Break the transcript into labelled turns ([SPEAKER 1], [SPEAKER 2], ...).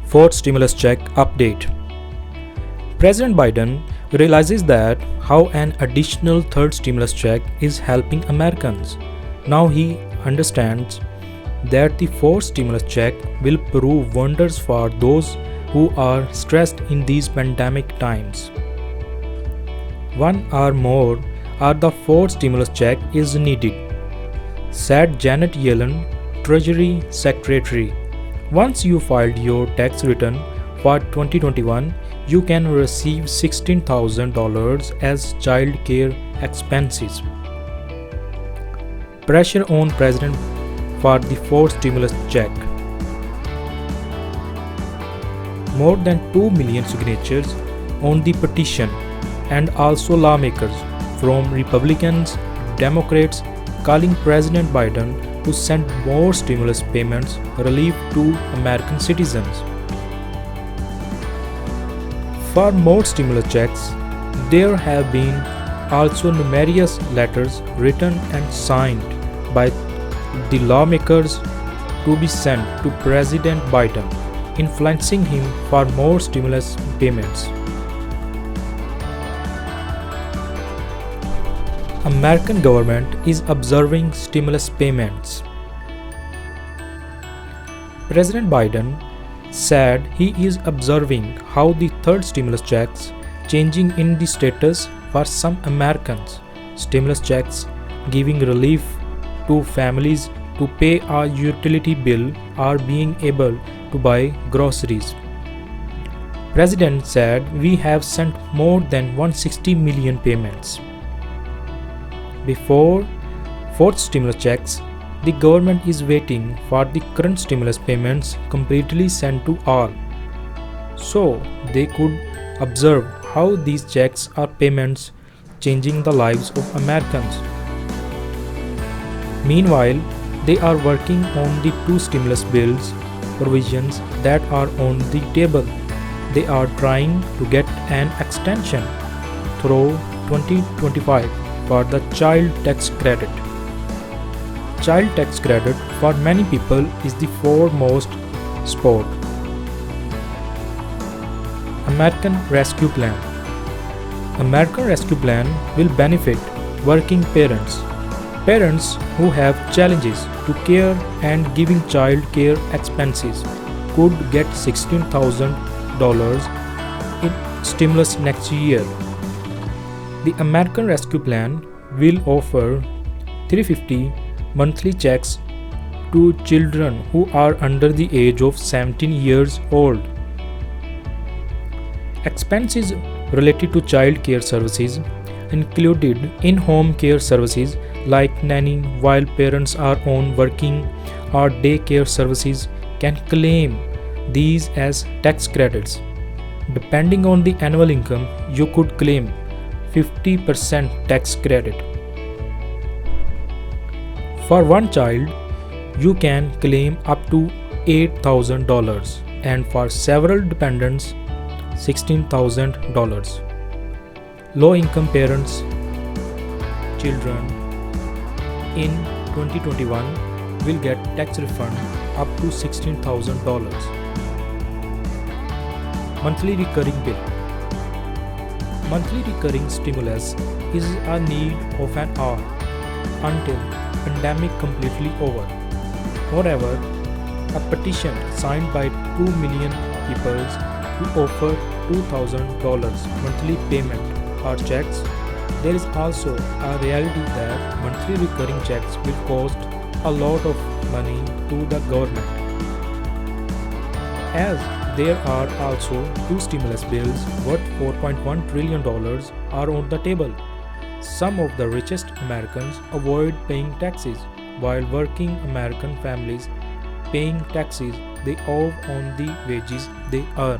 [SPEAKER 1] Fourth stimulus check update. President Biden realizes that how an additional third stimulus check is helping Americans. Now he understands that the fourth stimulus check will prove wonders for those who are stressed in these pandemic times. One or more or the fourth stimulus check is needed, said Janet Yellen, Treasury Secretary. Once you filed your tax return for 2021, you can receive $16,000 as child care expenses. Pressure on President for the fourth stimulus check. More than 2 million signatures on the petition, and also lawmakers from Republicans, Democrats calling President Biden to send more stimulus payments relief to American citizens. For more stimulus checks, there have been also numerous letters written and signed by the lawmakers to be sent to President Biden, influencing him for more stimulus payments. American government is observing stimulus payments. President Biden said he is observing how the third stimulus checks changing in the status for some Americans. Stimulus checks giving relief to families to pay a utility bill or being able to buy groceries. President said we have sent more than 160 million payments. Before fourth stimulus checks, the government is waiting for the current stimulus payments completely sent to all, so they could observe how these checks or payments changing the lives of Americans. Meanwhile, they are working on the two stimulus bills provisions that are on the table. They are trying to get an extension through 2025 for the child tax credit. Child tax credit for many people is the foremost support. American Rescue Plan. American Rescue Plan will benefit working parents. Parents who have challenges to care and giving child care expenses could get $16,000 in stimulus next year. The American Rescue Plan will offer $350 monthly checks to children who are under the age of 17 years old. Expenses related to child care services included in-home care services like nannying while parents are on working or daycare services can claim these as tax credits. Depending on the annual income, you could claim 50% tax credit. For one child, you can claim up to $8,000 and for several dependents, $16,000. Low-income parents, children in 2021 will get tax refund up to $16,000. Monthly recurring bill. Monthly recurring stimulus is a need of an hour until pandemic completely over. Moreover, a petition signed by 2 million people to offer $2,000 monthly payment or checks. There is also a reality that monthly recurring checks will cost a lot of money to the government. As there are also two stimulus bills worth $4.1 trillion are on the table. Some of the richest Americans avoid paying taxes, while working American families paying taxes they owe on the wages they earn.